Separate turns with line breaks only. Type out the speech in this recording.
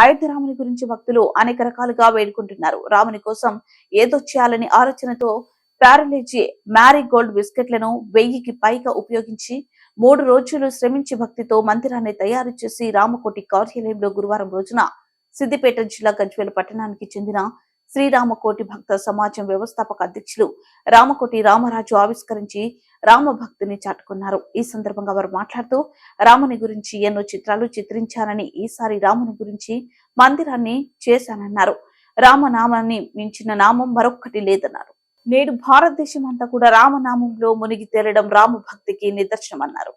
అయోధ్య రాముని గురించి భక్తులు అనేక రకాలుగా వేడుకుంటున్నారు. రాముని కోసం ఏదో చేయాలని ఆలోచనతో ప్యారలేజీ మ్యారీగోల్డ్ బిస్కెట్లను 1000కి పైగా ఉపయోగించి 3 రోజులు శ్రమించి భక్తితో మందిరాన్ని తయారు చేసి రామకోటి కార్యాలయంలో గురువారం రోజున సిద్దిపేట జిల్లా గజ్వేల్ పట్టణానికి చెందిన శ్రీరామకోటి భక్త సమాజం వ్యవస్థాపక అధ్యక్షులు రామకోటి రామరాజు ఆవిష్కరించి రామ భక్తిని చాటుకున్నారు. ఈ సందర్భంగా వారు మాట్లాడుతూ రాముని గురించి ఎన్నో చిత్రాలు చిత్రించానని, ఈసారి రాముని గురించి మందిరాన్ని చేశానన్నారు. రామనామాన్ని మించిన నామం మరొక్కటి లేదన్నారు. నేడు భారతదేశం అంతా కూడా రామనామంలో మునిగి తేలడం రామ భక్తికి నిదర్శనమన్నారు.